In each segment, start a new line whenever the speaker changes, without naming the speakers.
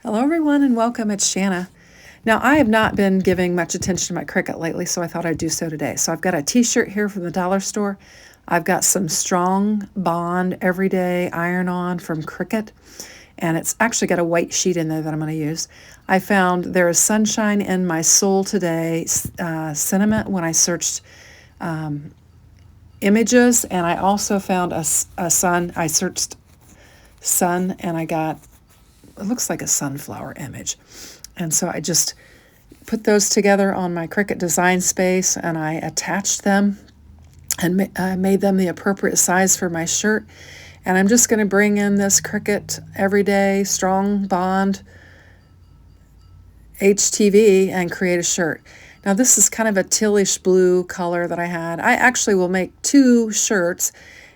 Hello everyone and welcome, it's Shanna. Now I have not been giving much attention to my Cricut lately, so I thought I'd do so today. So I've got a t-shirt here from the dollar store. I've got some Strong Bond Everyday Iron-On from Cricut, and it's actually got a white sheet in there that I'm going to use. I found there is sunshine in my soul today sentiment when I searched images, and I also found a sun. I searched sun and I got, it looks like a sunflower image. And so I just put those together on my Cricut design space and I attached them and made them the appropriate size for my shirt. And I'm just going to bring in this Cricut Everyday Strong Bond HTV and create a shirt. Now this is kind of a tealish blue color that I had. I actually will make two shirts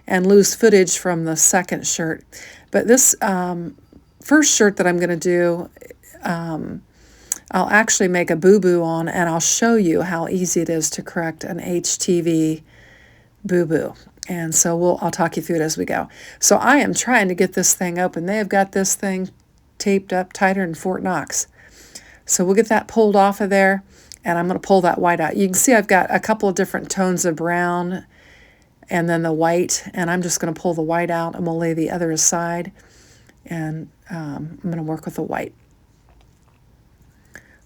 and lose footage from the second shirt. But this first shirt that I'm going to do, I'll actually make a boo-boo on, and I'll show you how easy it is to correct an HTV boo-boo. And so I'll talk you through it as we go. So I am trying to get this thing open. They have got this thing taped up tighter than Fort Knox. So we'll get that pulled off of there, and I'm going to pull that white out. You can see I've got a couple of different tones of brown and then the white, and I'm just going to pull the white out, and we'll lay the other aside, and I'm going to work with the white.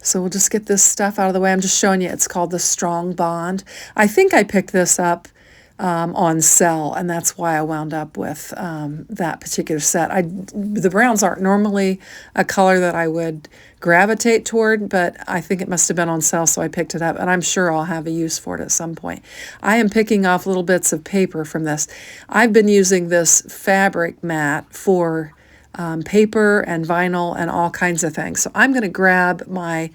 So we'll just get this stuff out of the way. I'm just showing you, it's called the Strong Bond. I think I picked this up on sale, and that's why I wound up with that particular set. The browns aren't normally a color that I would gravitate toward, but I think it must have been on sale, so I picked it up, and I'm sure I'll have a use for it at some point. I am picking off little bits of paper from this. I've been using this fabric mat for paper and vinyl and all kinds of things. So I'm going to grab my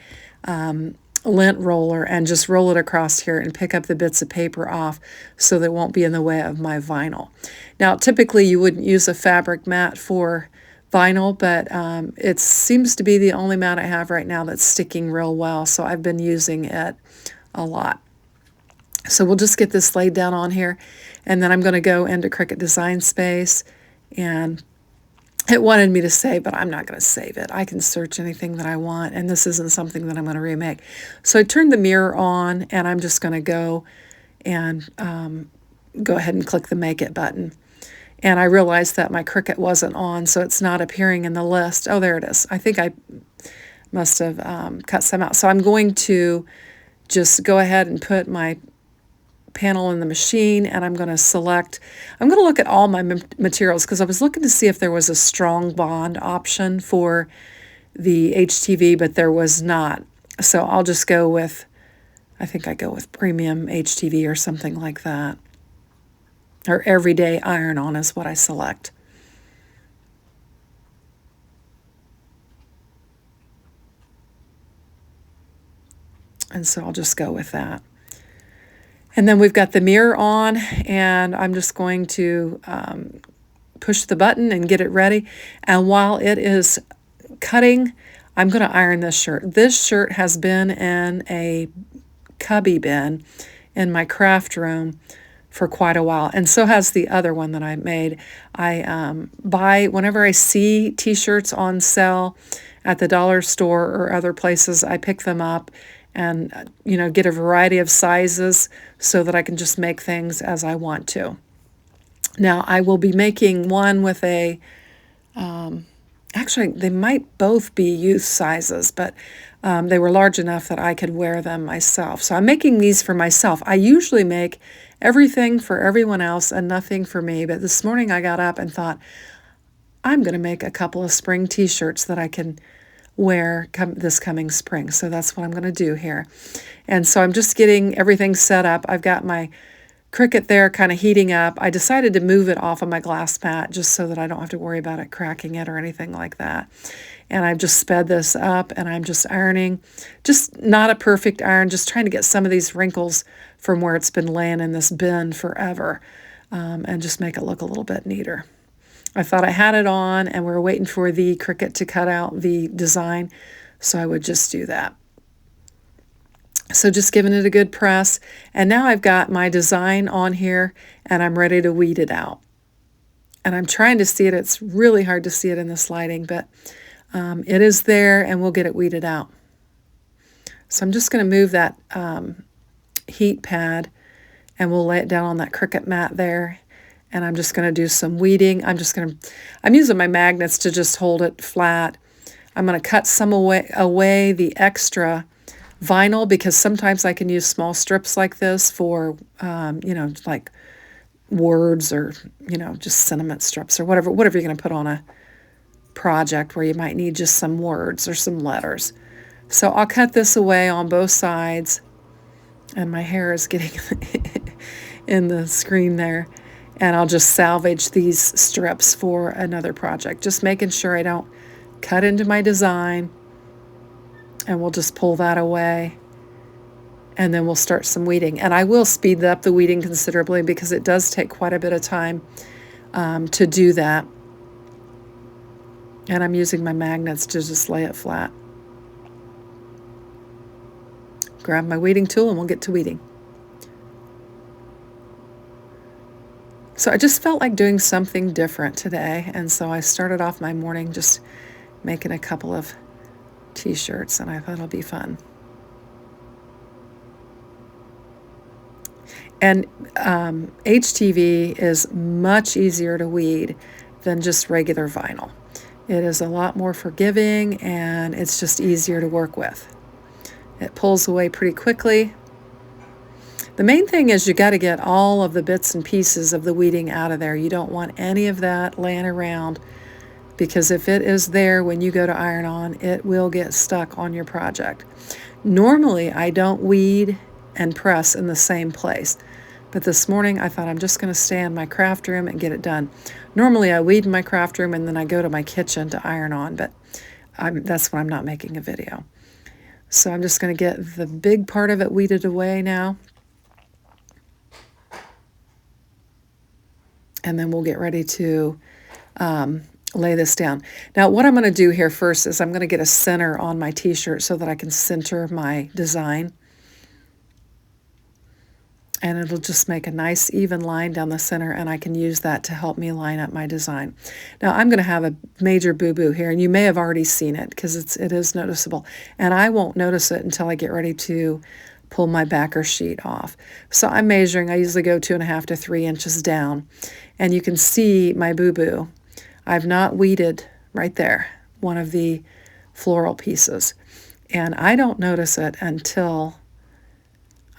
lint roller and just roll it across here and pick up the bits of paper off so they won't be in the way of my vinyl. Now typically you wouldn't use a fabric mat for vinyl, but it seems to be the only mat I have right now that's sticking real well, so I've been using it a lot. So we'll just get this laid down on here, and then I'm going to go into Cricut Design Space, and it wanted me to save, but I'm not going to save it. I can search anything that I want, and this isn't something that I'm going to remake. So I turned the mirror on, and I'm just going to go and go ahead and click the Make It button. And I realized that my Cricut wasn't on, so it's not appearing in the list. Oh, there it is. I think I must have cut some out. So I'm going to just go ahead and put my panel in the machine, and I'm going to look at all my materials, because I was looking to see if there was a Strong Bond option for the HTV, but there was not. So I'll just go with, I think I go with Premium HTV or something like that. Or Everyday Iron-On is what I select. And so I'll just go with that. And then we've got the mirror on, and I'm just going to push the button and get it ready. And while it is cutting, I'm going to iron this shirt. This shirt has been in a cubby bin in my craft room for quite a while, and so has the other one that I made. I buy, whenever I see t-shirts on sale at the dollar store or other places, I pick them up and get a variety of sizes so that I can just make things as I want to. Now I will be making one with a actually they might both be youth sizes, but they were large enough that I could wear them myself. So I'm making these for myself. I usually make everything for everyone else and nothing for me, but this morning I got up and thought, I'm going to make a couple of spring t-shirts that I can wear this coming spring. So that's what I'm going to do here. And so I'm just getting everything set up. I've got my Cricut there kind of heating up. I decided to move it off of my glass mat just so that I don't have to worry about it cracking it or anything like that. And I've just sped this up, and I'm just ironing. Just not a perfect iron, just trying to get some of these wrinkles from where it's been laying in this bin forever, and just make it look a little bit neater. I thought I had it on, and we were waiting for the Cricut to cut out the design, so I would just do that. So just giving it a good press, and now I've got my design on here, and I'm ready to weed it out. And I'm trying to see it. It's really hard to see it in this lighting, but It is there, and we'll get it weeded out. So I'm just going to move that heat pad, and we'll lay it down on that Cricut mat there. And I'm just going to do some weeding. I'm using my magnets to just hold it flat. I'm going to cut some away the extra vinyl, because sometimes I can use small strips like this for, like words, or, just sentiment strips, or whatever you're going to put on a project where you might need just some words or some letters. So I'll cut this away on both sides, and my hair is getting in the screen there. And I'll just salvage these strips for another project, just making sure I don't cut into my design. And we'll just pull that away, and then we'll start some weeding. And I will speed up the weeding considerably, because it does take quite a bit of time to do that. And I'm using my magnets to just lay it flat. Grab my weeding tool and we'll get to weeding. So I just felt like doing something different today, and so I started off my morning just making a couple of t-shirts, and I thought it'll be fun. And HTV is much easier to weed than just regular vinyl. It is a lot more forgiving, and it's just easier to work with. It pulls away pretty quickly. The main thing is you got to get all of the bits and pieces of the weeding out of there. You don't want any of that laying around, because if it is there when you go to iron on, it will get stuck on your project. Normally, I don't weed and press in the same place, but this morning I thought I'm just going to stay in my craft room and get it done. Normally, I weed in my craft room and then I go to my kitchen to iron on, but that's when I'm not making a video. So I'm just going to get the big part of it weeded away now. And then we'll get ready to lay this down. Now, what I'm going to do here first is I'm going to get a center on my t-shirt so that I can center my design. And it'll just make a nice even line down the center, and I can use that to help me line up my design. Now, I'm going to have a major boo-boo here, and you may have already seen it because it is noticeable. And I won't notice it until I get ready to pull my backer sheet off. So I'm measuring. I usually go 2.5 to 3 inches down. And you can see my boo-boo. I've not weeded right there, one of the floral pieces. And I don't notice it until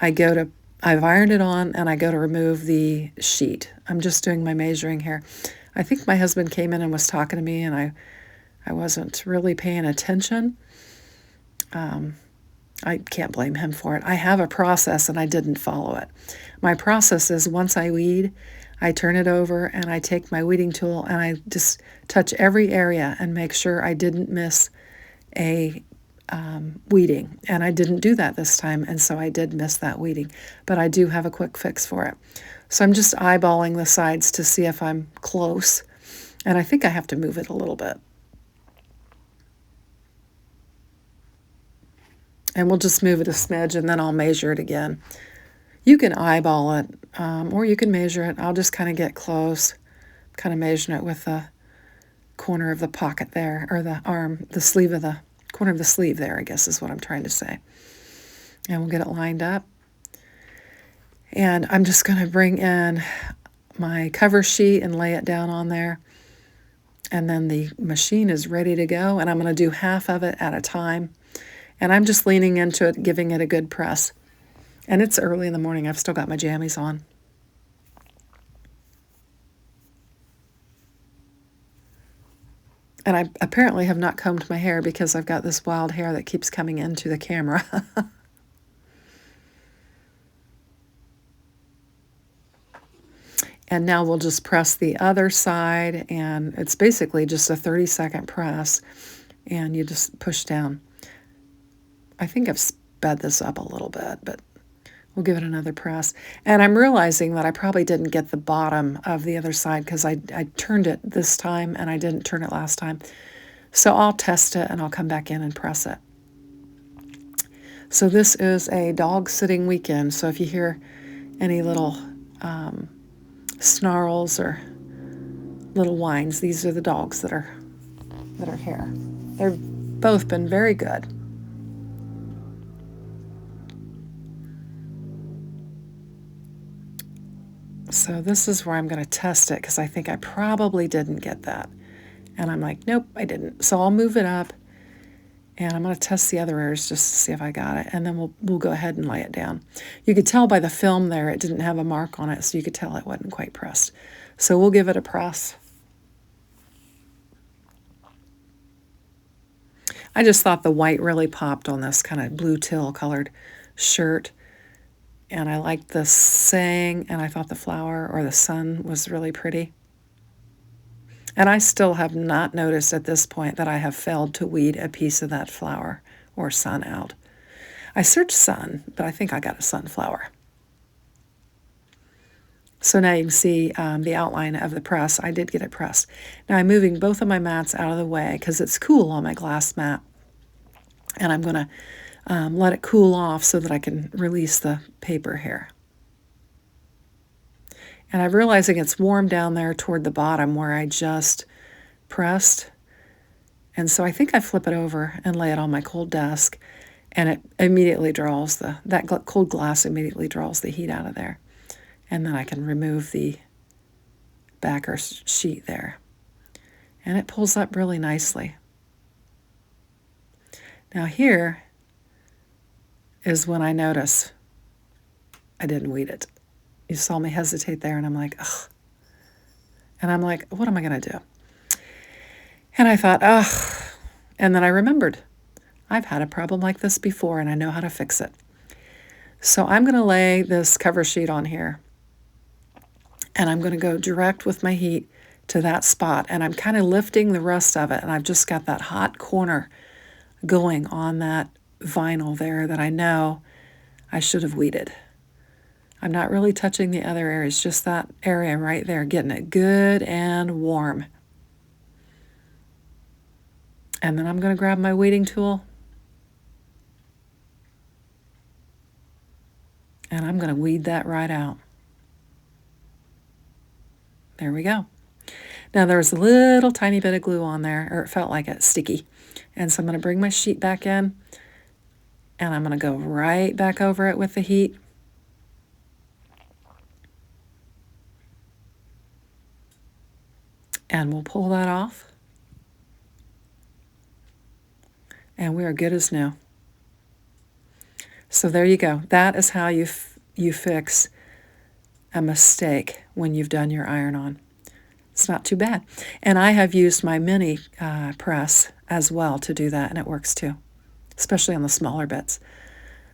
I've ironed it on and I go to remove the sheet. I'm just doing my measuring here. I think my husband came in and was talking to me, and I wasn't really paying attention. I can't blame him for it. I have a process and I didn't follow it. My process is, once I weed, I turn it over and I take my weeding tool and I just touch every area and make sure I didn't miss a weeding. And I didn't do that this time, and so I did miss that weeding. But I do have a quick fix for it. So I'm just eyeballing the sides to see if I'm close. And I think I have to move it a little bit. And we'll just move it a smidge, and then I'll measure it again. You can eyeball it, or you can measure it. I'll just kind of get close, kind of measuring it with the corner of the pocket there, or the corner of the sleeve there, I guess is what I'm trying to say. And we'll get it lined up. And I'm just going to bring in my cover sheet and lay it down on there. And then the machine is ready to go, and I'm going to do half of it at a time. And I'm just leaning into it, giving it a good press. And it's early in the morning. I've still got my jammies on. And I apparently have not combed my hair because I've got this wild hair that keeps coming into the camera. And now we'll just press the other side, and it's basically just a 30-second press, and you just push down. I think I've sped this up a little bit, but we'll give it another press. And I'm realizing that I probably didn't get the bottom of the other side because I turned it this time and I didn't turn it last time. So I'll test it and I'll come back in and press it. So this is a dog sitting weekend. So if you hear any little snarls or little whines, these are the dogs that are here. They've both been very good. So this is where I'm going to test it because I think I probably didn't get that. And I'm like, nope, I didn't. So I'll move it up and I'm going to test the other areas just to see if I got it. And then we'll go ahead and lay it down. You could tell by the film there it didn't have a mark on it, so you could tell it wasn't quite pressed. So we'll give it a press. I just thought the white really popped on this kind of blue teal colored shirt. And I liked the saying, and I thought the flower or the sun was really pretty. And I still have not noticed at this point that I have failed to weed a piece of that flower or sun out. I searched sun, but I think I got a sunflower. So now you can see the outline of the press. I did get it pressed. Now I'm moving both of my mats out of the way because it's cool on my glass mat. And I'm going to let it cool off so that I can release the paper here. And I'm realizing it's warm down there toward the bottom where I just pressed. And so I think I flip it over and lay it on my cold desk, and it immediately draws that cold glass immediately draws the heat out of there. And then I can remove the backer sheet there. And it pulls up really nicely. Now here is when I notice I didn't weed it. You saw me hesitate there, and I'm like, ugh. And I'm like, what am I going to do? And I thought, ugh. And then I remembered, I've had a problem like this before, and I know how to fix it. So I'm going to lay this cover sheet on here, and I'm going to go direct with my heat to that spot, and I'm kind of lifting the rest of it, and I've just got that hot corner going on that vinyl there that I know I should have weeded. I'm not really touching the other areas, just that area right there, getting it good and warm. And then I'm going to grab my weeding tool, and I'm going to weed that right out. There we go. Now there's a little tiny bit of glue on there, or it felt like it, sticky. And so I'm going to bring my sheet back in, and I'm going to go right back over it with the heat. And we'll pull that off. And we are good as new. So there you go. That is how you fix a mistake when you've done your iron-on. It's not too bad. And I have used my mini press as well to do that, and it works too, especially on the smaller bits.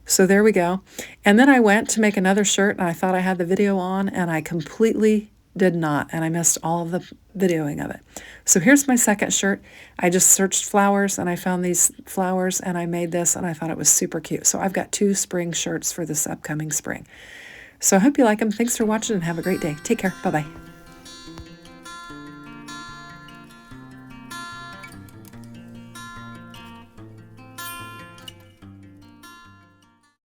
So there we go. And then I went to make another shirt, and I thought I had the video on, and I completely did not, and I missed all of the videoing of it. So here's my second shirt. I just searched flowers, and I found these flowers, and I made this, and I thought it was super cute. So I've got 2 spring shirts for this upcoming spring. So I hope you like them. Thanks for watching, and have a great day. Take care. Bye-bye.